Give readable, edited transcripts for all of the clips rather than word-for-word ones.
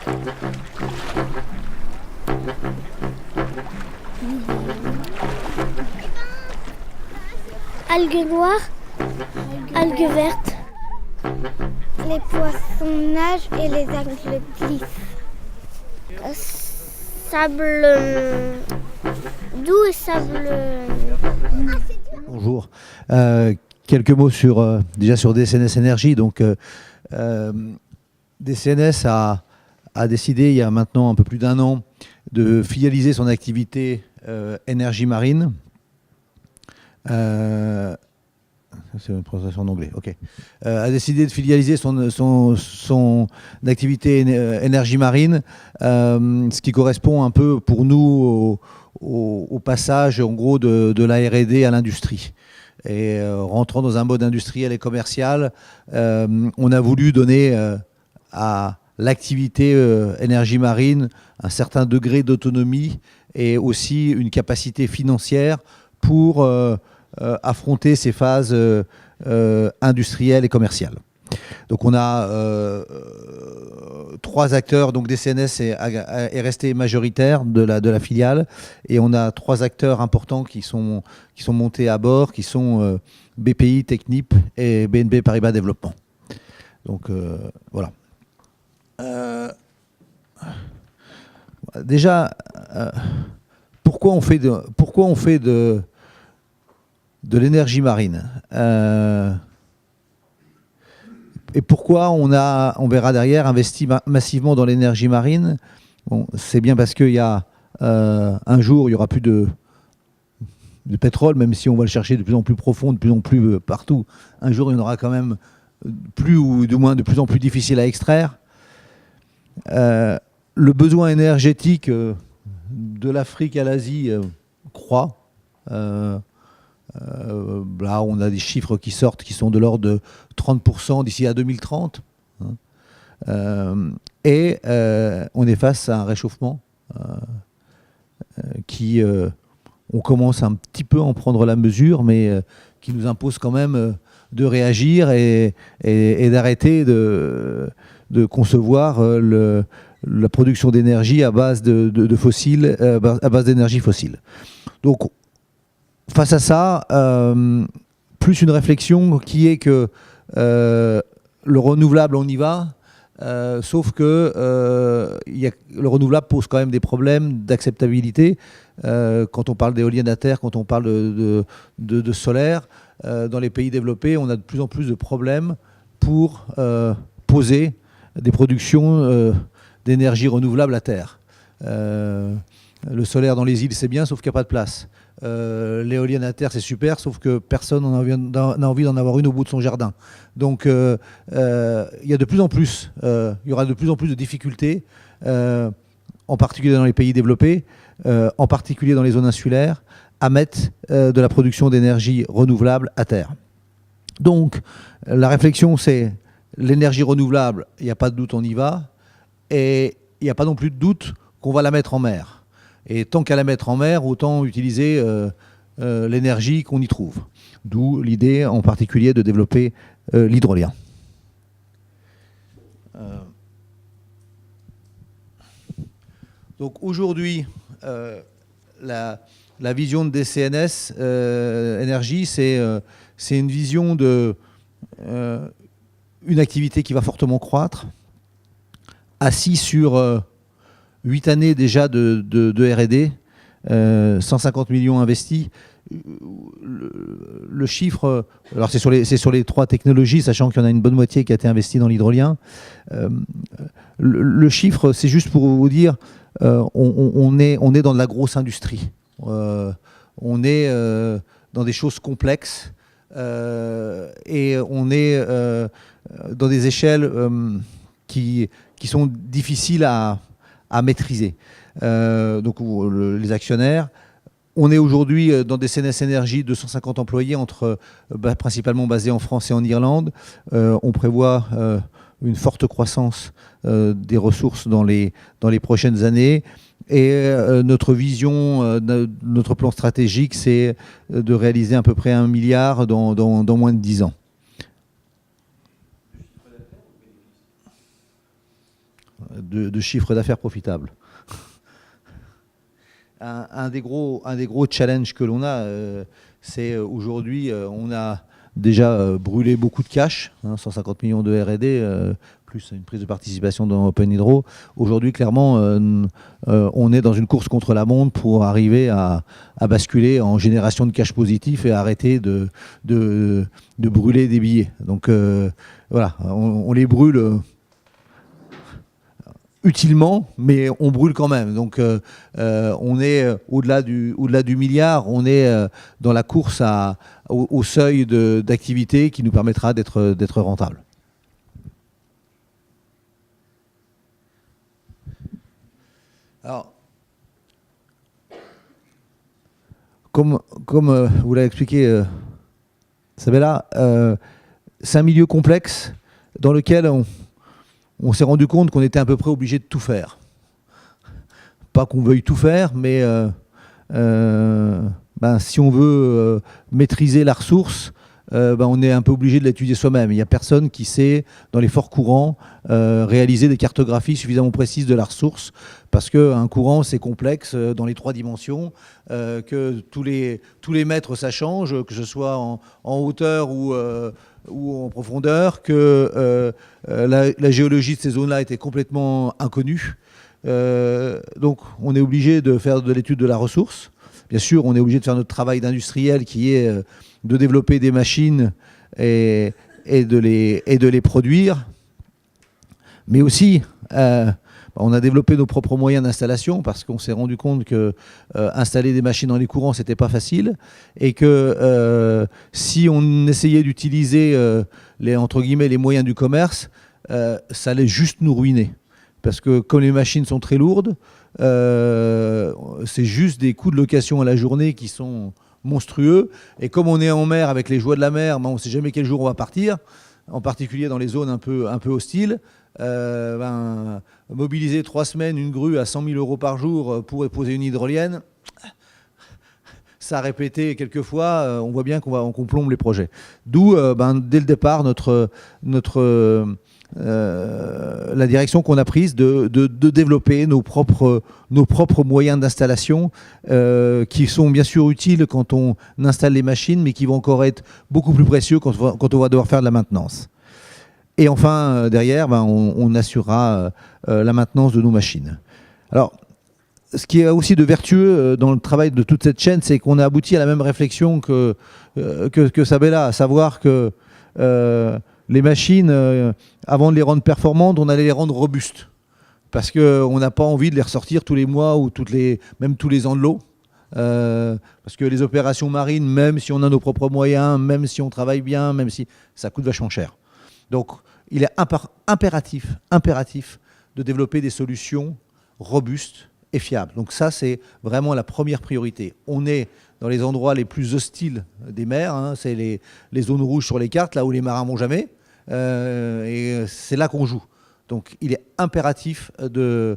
Algues noires, algues vertes. Les poissons nagent et les algues glissent. Sable doux et sable... Bonjour. Quelques mots déjà sur DCNS Énergie. Donc, DCNS a décidé il y a maintenant un peu plus d'1 an de filialiser son activité énergie marine. C'est une présentation en anglais, ok. A décidé de filialiser son activité énergie marine, ce qui correspond un peu pour nous au passage en gros de la R&D à l'industrie. Et rentrant dans un mode industriel et commercial, on a voulu donner à l'activité énergie marine un certain degré d'autonomie et aussi une capacité financière pour affronter ces phases industrielles et commerciales. Donc on a 3 acteurs, donc DCNS est resté majoritaire de la filiale, et on a 3 acteurs importants qui sont montés à bord, qui sont BPI, Technip et BNP Paribas Développement. Donc voilà. Déjà, pourquoi on fait de l'énergie marine et pourquoi on verra derrière, investi massivement dans l'énergie marine. Bon, c'est bien parce qu'il y a un jour, il n'y aura plus de pétrole, même si on va le chercher de plus en plus profond, de plus en plus partout. Un jour, il y en aura quand même plus, ou du moins de plus en plus difficile à extraire. Le besoin énergétique de l'Afrique à l'Asie croît. Là, on a des chiffres qui sortent qui sont de l'ordre de 30% d'ici à 2030. Et on est face à un réchauffement qui, on commence un petit peu à en prendre la mesure, mais qui nous impose quand même de réagir et d'arrêter de concevoir la production d'énergie à base de fossiles, à base d'énergie fossile. Donc, face à ça, plus une réflexion qui est que le renouvelable, on y va, sauf que le renouvelable pose quand même des problèmes d'acceptabilité. Quand on parle d'éoliennes à terre, quand on parle de solaire, dans les pays développés, on a de plus en plus de problèmes pour poser des productions d'énergie renouvelable à terre. Le solaire dans les îles, c'est bien, sauf qu'il n'y a pas de place. L'éolienne à terre, c'est super, sauf que personne n'a envie d'en avoir une au bout de son jardin. Donc, il y a de plus en plus, il y aura de plus en plus de difficultés, en particulier dans les pays développés, en particulier dans les zones insulaires, à mettre de la production d'énergie renouvelable à terre. Donc, la réflexion, c'est l'énergie renouvelable, il n'y a pas de doute, on y va, et il n'y a pas non plus de doute qu'on va la mettre en mer. Et tant qu'à la mettre en mer, autant utiliser l'énergie qu'on y trouve. D'où l'idée en particulier de développer l'hydrolien. Donc aujourd'hui, la vision de DCNS Énergie, c'est une vision de une activité qui va fortement croître, assis sur 8 années déjà de R&D, 150 millions investis. Le chiffre, alors c'est sur les 3 technologies, sachant qu'il y en a une bonne moitié qui a été investie dans l'hydrolien. Le chiffre, c'est juste pour vous dire, on est dans de la grosse industrie. On est dans des choses complexes et on est dans des échelles qui sont difficiles à maîtriser. Donc les actionnaires, on est aujourd'hui dans des DCNS Énergie, 250 employés, principalement basés en France et en Irlande. On prévoit une forte croissance des ressources dans les prochaines années. Et notre vision, notre plan stratégique, c'est de réaliser à peu près 1 milliard dans moins de 10 ans. de chiffre d'affaires profitable. Un des gros challenges que l'on a, c'est aujourd'hui, on a déjà brûlé beaucoup de cash, 150 millions de R&D, plus une prise de participation dans Open Hydro. Aujourd'hui, clairement, on est dans une course contre la montre pour arriver à basculer en génération de cash positif et arrêter de brûler des billets. Donc voilà, on les brûle utilement, mais on brûle quand même. Donc on est au-delà du milliard, on est dans la course au seuil d'activité qui nous permettra d'être rentable. Alors, comme vous l'avez expliqué, Sabella, c'est un milieu complexe dans lequel on s'est rendu compte qu'on était à peu près obligé de tout faire. Pas qu'on veuille tout faire, mais si on veut maîtriser la ressource, on est un peu obligé de l'étudier soi-même. Il n'y a personne qui sait, dans les forts courants, réaliser des cartographies suffisamment précises de la ressource, parce qu'un courant, c'est complexe dans les 3 dimensions, que tous les mètres, ça change, que ce soit en hauteur ou en profondeur, que la géologie de ces zones-là était complètement inconnue. Donc on est obligé de faire de l'étude de la ressource. Bien sûr, on est obligé de faire notre travail d'industriel qui est de développer des machines et de les produire. Mais aussi, on a développé nos propres moyens d'installation parce qu'on s'est rendu compte que installer des machines dans les courants, c'était pas facile. Et que si on essayait d'utiliser entre guillemets, les moyens du commerce, ça allait juste nous ruiner. Parce que comme les machines sont très lourdes, c'est juste des coûts de location à la journée qui sont monstrueux. Et comme on est en mer avec les joies de la mer, on ne sait jamais quel jour on va partir, en particulier dans les zones un peu hostiles. Mobiliser 3 semaines une grue à 100 000 euros par jour pour poser une hydrolienne, ça a répété quelques fois, on voit bien qu'on plombe les projets. D'où, dès le départ, la direction qu'on a prise de développer nos propres moyens d'installation qui sont bien sûr utiles quand on installe les machines, mais qui vont encore être beaucoup plus précieux quand on va devoir faire de la maintenance. Et enfin, derrière, on assurera la maintenance de nos machines. Alors, ce qui est aussi de vertueux dans le travail de toute cette chaîne, c'est qu'on a abouti à la même réflexion que Sabella, à savoir que les machines, avant de les rendre performantes, on allait les rendre robustes. Parce qu'on n'a pas envie de les ressortir tous les mois ou même tous les ans de l'eau. Parce que les opérations marines, même si on a nos propres moyens, même si on travaille bien, même si ça coûte vachement cher. Donc, il est impératif de développer des solutions robustes et fiables. Donc ça, c'est vraiment la première priorité. On est dans les endroits les plus hostiles des mers, c'est les zones rouges sur les cartes, là où les marins vont jamais, et c'est là qu'on joue. Donc, il est impératif de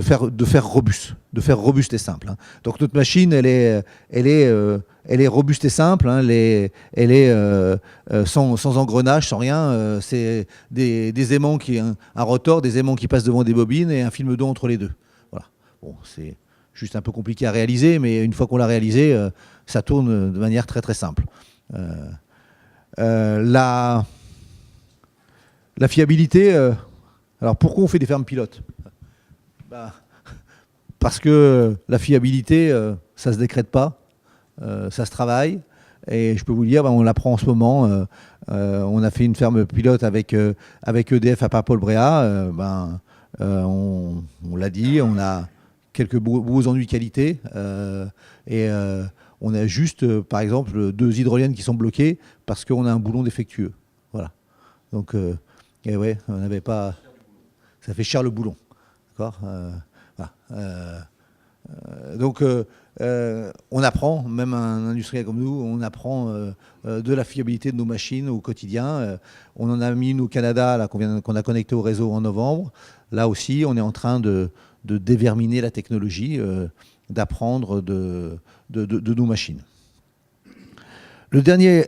faire robuste et simple. Donc notre machine, elle est robuste et simple. Elle est sans engrenage, sans rien. C'est des aimants un rotor, des aimants qui passent devant des bobines et un film d'eau entre les deux. Voilà. Bon, c'est juste un peu compliqué à réaliser, mais une fois qu'on l'a réalisé, ça tourne de manière très très simple. La fiabilité. Alors pourquoi on fait des fermes pilotes ? Parce que la fiabilité, ça ne se décrète pas, ça se travaille. Et je peux vous dire, on l'apprend en ce moment. On a fait une ferme pilote avec EDF à Paimpol-Bréhat. On l'a dit, on a quelques beaux ennuis de qualité. On a juste, par exemple, 2 hydroliennes qui sont bloquées parce qu'on a un boulon défectueux. Voilà. Donc, et ouais, on n'avait pas... Ça fait cher le boulon. D'accord. Donc, on apprend, même un industriel comme nous, on apprend de la fiabilité de nos machines au quotidien. On en a mis une au Canada, là, qu'on a connecté au réseau en novembre. Là aussi, on est en train de déverminer la technologie, d'apprendre de nos machines. Le dernier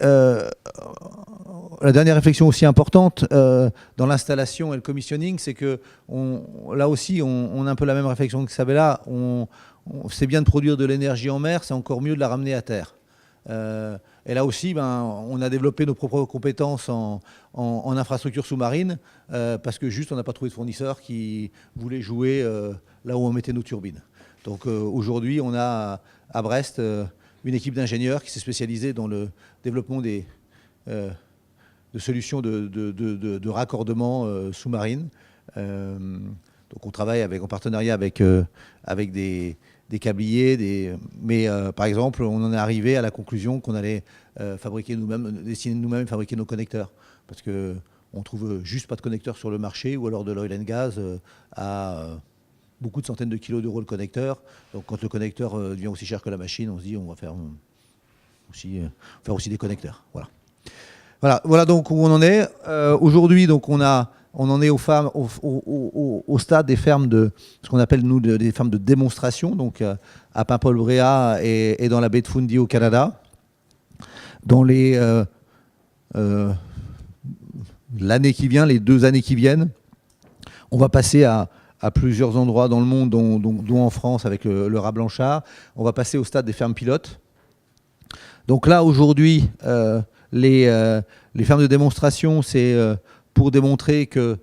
la dernière réflexion aussi importante dans l'installation et le commissioning, c'est que là aussi, on a un peu la même réflexion que Sabella. C'est bien de produire de l'énergie en mer, c'est encore mieux de la ramener à terre. Et là aussi, on a développé nos propres compétences en infrastructure sous-marine parce que juste, on n'a pas trouvé de fournisseur qui voulait jouer là où on mettait nos turbines. Donc aujourd'hui, on a à Brest une équipe d'ingénieurs qui s'est spécialisée dans le développement de solutions de raccordement sous-marine. Donc on travaille en partenariat avec des câbliers, mais par exemple, on en est arrivé à la conclusion qu'on allait fabriquer nous-mêmes, dessiner nous-mêmes, fabriquer nos connecteurs. Parce qu'on trouve juste pas de connecteurs sur le marché, ou alors de l'oil and gas à beaucoup de centaines de kilos d'euros le connecteur. Donc quand le connecteur devient aussi cher que la machine, on se dit on va faire aussi des connecteurs. Voilà donc où on en est. Aujourd'hui, donc on en est au stade des fermes de ce qu'on appelle nous des fermes de démonstration, donc à Paimpol-Bréhat et dans la baie de Fundy au Canada. Dans l'année qui vient, les 2 années qui viennent, on va passer à plusieurs endroits dans le monde, dont en France avec le rat blanchard. On va passer au stade des fermes pilotes. Donc là, aujourd'hui, les fermes de démonstration, c'est pour démontrer que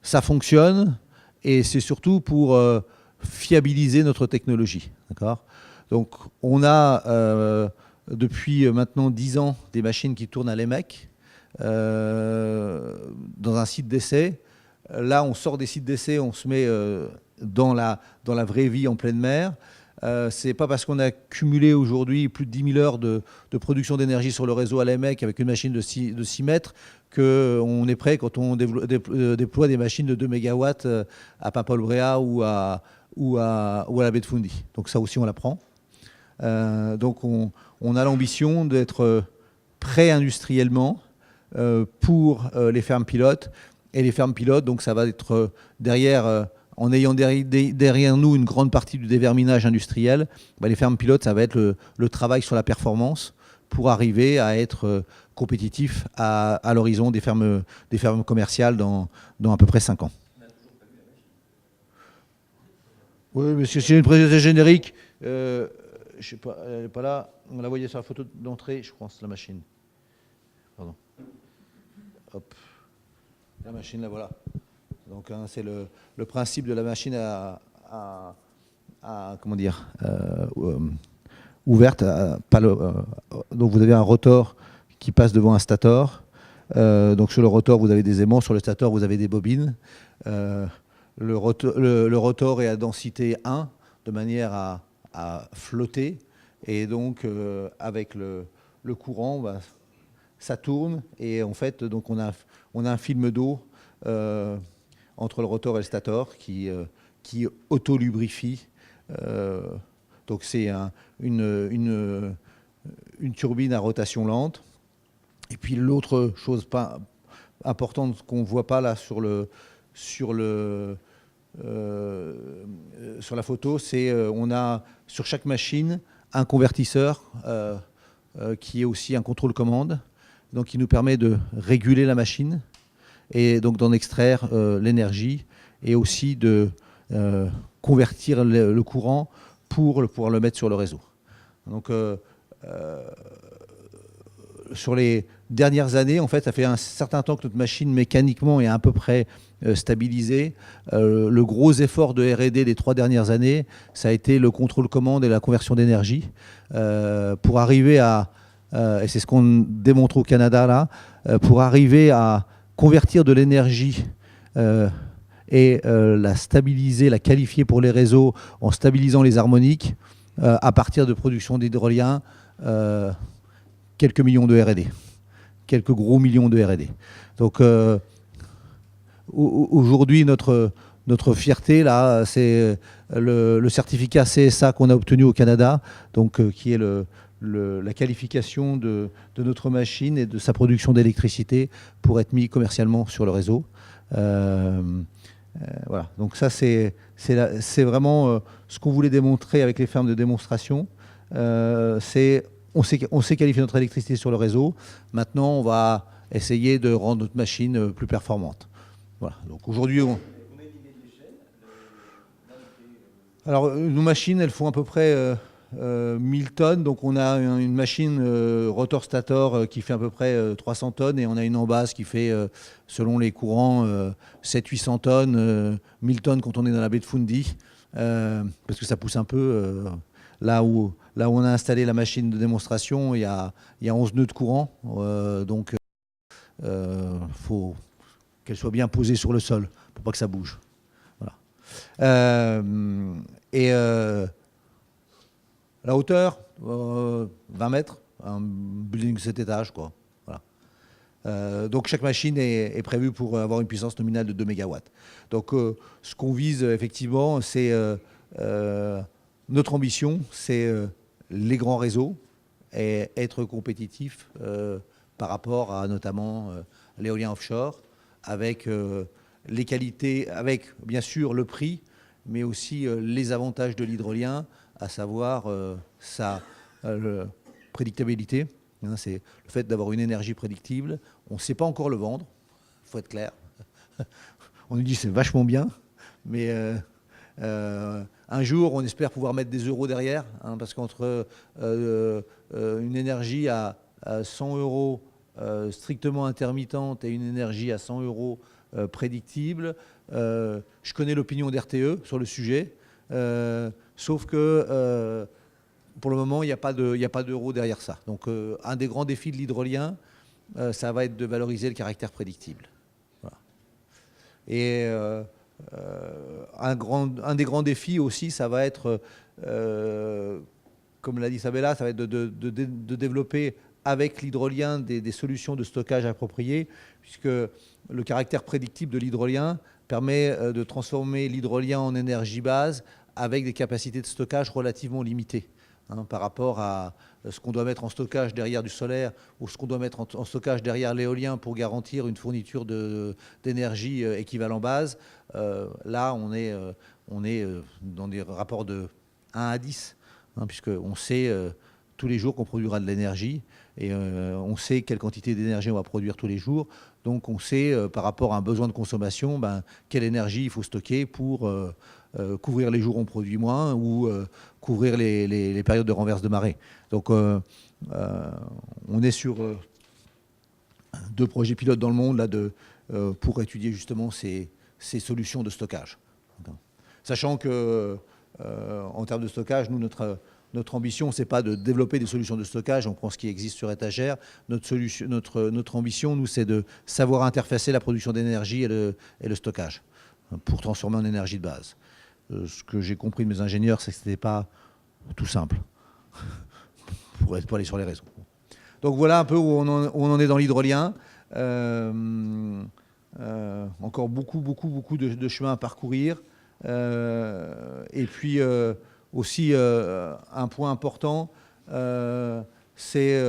ça fonctionne et c'est surtout pour fiabiliser notre technologie. D'accord ? Donc on a depuis maintenant 10 ans des machines qui tournent à l'EMEC dans un site d'essai. Là, on sort des sites d'essai, on se met dans la vraie vie en pleine mer. C'est pas parce qu'on a cumulé aujourd'hui plus de 10 000 heures de production d'énergie sur le réseau à l'EMEC avec une machine de 6 mètres qu'on est prêt quand on déploie des machines de 2 MW à Paimpol-Bréhat ou à la baie de Fundy. Donc ça aussi, on l'apprend. Donc on a l'ambition d'être prêt industriellement pour les fermes pilotes. Et les fermes pilotes, donc ça va être derrière, en ayant derrière nous une grande partie du déverminage industriel, les fermes pilotes, ça va être le travail sur la performance pour arriver à être compétitif à l'horizon des fermes commerciales dans à peu près 5 ans. Oui, mais c'est une présentation générique. Je sais pas, elle n'est pas là. On la voyait sur la photo d'entrée, je pense, la machine. Pardon. Hop. La machine, là, voilà. Donc, c'est le principe de la machine comment dire, ouverte. Donc, vous avez un rotor qui passe devant un stator. Donc, sur le rotor, vous avez des aimants. Sur le stator, vous avez des bobines. Le rotor est à densité 1, de manière à flotter. Et donc, avec le courant, ça tourne. Et en fait, donc on a un film d'eau entre le rotor et le stator qui auto-lubrifie. Donc, c'est une turbine à rotation lente. Et puis, l'autre chose pas importante qu'on ne voit pas là sur la photo, c'est on a sur chaque machine un convertisseur qui est aussi un contrôle commande, donc qui nous permet de réguler la machine et donc d'en extraire l'énergie et aussi de convertir le courant pour pouvoir le mettre sur le réseau. Donc sur les dernières années, en fait, ça fait un certain temps que notre machine mécaniquement est à peu près stabilisée. Le gros effort de R&D des 3 dernières années, ça a été le contrôle commande et la conversion d'énergie pour arriver à, et c'est ce qu'on démontre au Canada là, pour arriver à convertir de l'énergie et la stabiliser, la qualifier pour les réseaux en stabilisant les harmoniques à partir de production d'hydrolien, quelques millions de R&D. Quelques gros millions de R&D. Donc aujourd'hui, notre fierté, là, c'est le certificat CSA qu'on a obtenu au Canada, donc, qui est la qualification de notre machine et de sa production d'électricité pour être mis commercialement sur le réseau. Voilà. Donc ça, c'est vraiment ce qu'on voulait démontrer avec les fermes de démonstration. On sait qualifier notre électricité sur le réseau. Maintenant, on va essayer de rendre notre machine plus performante. Voilà. Donc aujourd'hui, alors nos machines, elles font à peu près 1000 tonnes. Donc on a une machine rotor-stator qui fait à peu près 300 tonnes et on a une embase qui fait, selon les courants, 700-800 tonnes, 1000 tonnes quand on est dans la baie de Fundy, parce que ça pousse un peu. Là où on a installé la machine de démonstration, il y a 11 nœuds de courant. Donc faut qu'elle soit bien posée sur le sol pour pas que ça bouge. Voilà. La hauteur, 20 mètres, un building de 7 étages, quoi. Voilà. Donc chaque machine est prévue pour avoir une puissance nominale de 2 MW. Donc ce qu'on vise effectivement, c'est notre ambition, c'est les grands réseaux et être compétitif par rapport à notamment l'éolien offshore, avec les qualités, avec bien sûr le prix, mais aussi les avantages de l'hydrolien, à savoir sa prédictabilité. Hein, c'est le fait d'avoir une énergie prédictible. On ne sait pas encore le vendre, il faut être clair. On nous dit c'est vachement bien, mais un jour, on espère pouvoir mettre des euros derrière, hein, parce qu'entre une énergie à 100 euros strictement intermittente et une énergie à 100 euros prédictible, je connais l'opinion d'RTE sur le sujet, sauf que pour le moment, il n'y a pas d'euros derrière ça. Donc un des grands défis de l'hydrolien, ça va être de valoriser le caractère prédictible. Voilà. Et un des grands défis aussi, ça va être, comme l'a dit Isabella, ça va être de développer avec l'hydrolien des solutions de stockage appropriées, puisque le caractère prédictible de l'hydrolien permet de transformer l'hydrolien en énergie base avec des capacités de stockage relativement limitées, hein, par rapport à ce qu'on doit mettre en stockage derrière du solaire ou ce qu'on doit mettre en stockage derrière l'éolien pour garantir une fourniture d'énergie équivalent base. Là, on est dans des rapports de 1 à 10, hein, puisqu'on sait tous les jours qu'on produira de l'énergie et on sait quelle quantité d'énergie on va produire tous les jours. Donc on sait par rapport à un besoin de consommation, quelle énergie il faut stocker pour couvrir les jours où on produit moins ou couvrir les périodes de renverse de marée. Donc on est sur 2 projets pilotes dans le monde là, pour étudier justement ces solutions de stockage. Sachant que en termes de stockage, nous, notre ambition, ce n'est pas de développer des solutions de stockage, on prend ce qui existe sur étagère. Notre ambition, nous, c'est de savoir interfacer la production d'énergie et le stockage pour transformer en énergie de base. Ce que j'ai compris de mes ingénieurs, c'est que ce n'était pas tout simple pour aller sur les réseaux. Donc voilà un peu où on en est dans l'hydrolien. Encore beaucoup de chemin à parcourir. Et puis aussi un point important, c'est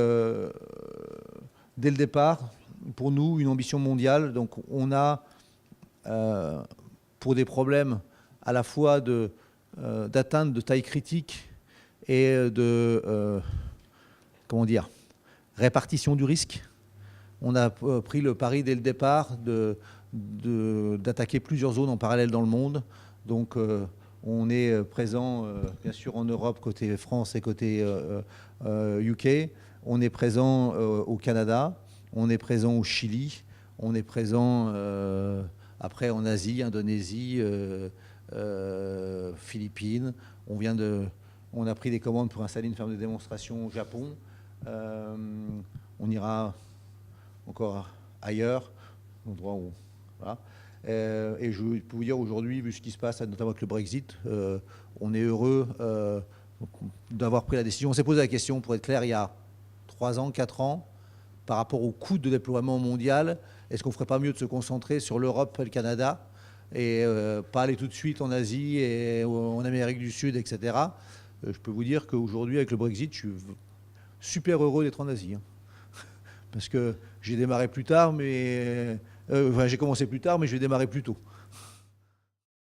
dès le départ, pour nous, une ambition mondiale. Donc on a, pour des problèmes à la fois d'atteinte de taille critique et de répartition du risque, on a pris le pari dès le départ d'attaquer plusieurs zones en parallèle dans le monde. Donc on est présent bien sûr en Europe côté France et côté UK, on est présent au Canada, on est présent au Chili, on est présent après en Asie, Indonésie, Philippines. On a pris des commandes pour installer une ferme de démonstration au Japon. On ira encore ailleurs, endroit où voilà. Et je peux vous dire aujourd'hui, vu ce qui se passe, notamment avec le Brexit, on est heureux d'avoir pris la décision. On s'est posé la question, pour être clair, il y a 3 ans, 4 ans, par rapport au coût de déploiement mondial, est-ce qu'on ne ferait pas mieux de se concentrer sur l'Europe et le Canada et pas aller tout de suite en Asie et en Amérique du Sud, etc. Je peux vous dire qu'aujourd'hui, avec le Brexit, je suis super heureux d'être en Asie. Hein. Parce que j'ai démarré plus tard, mais j'ai commencé plus tard, mais je vais démarrer plus tôt.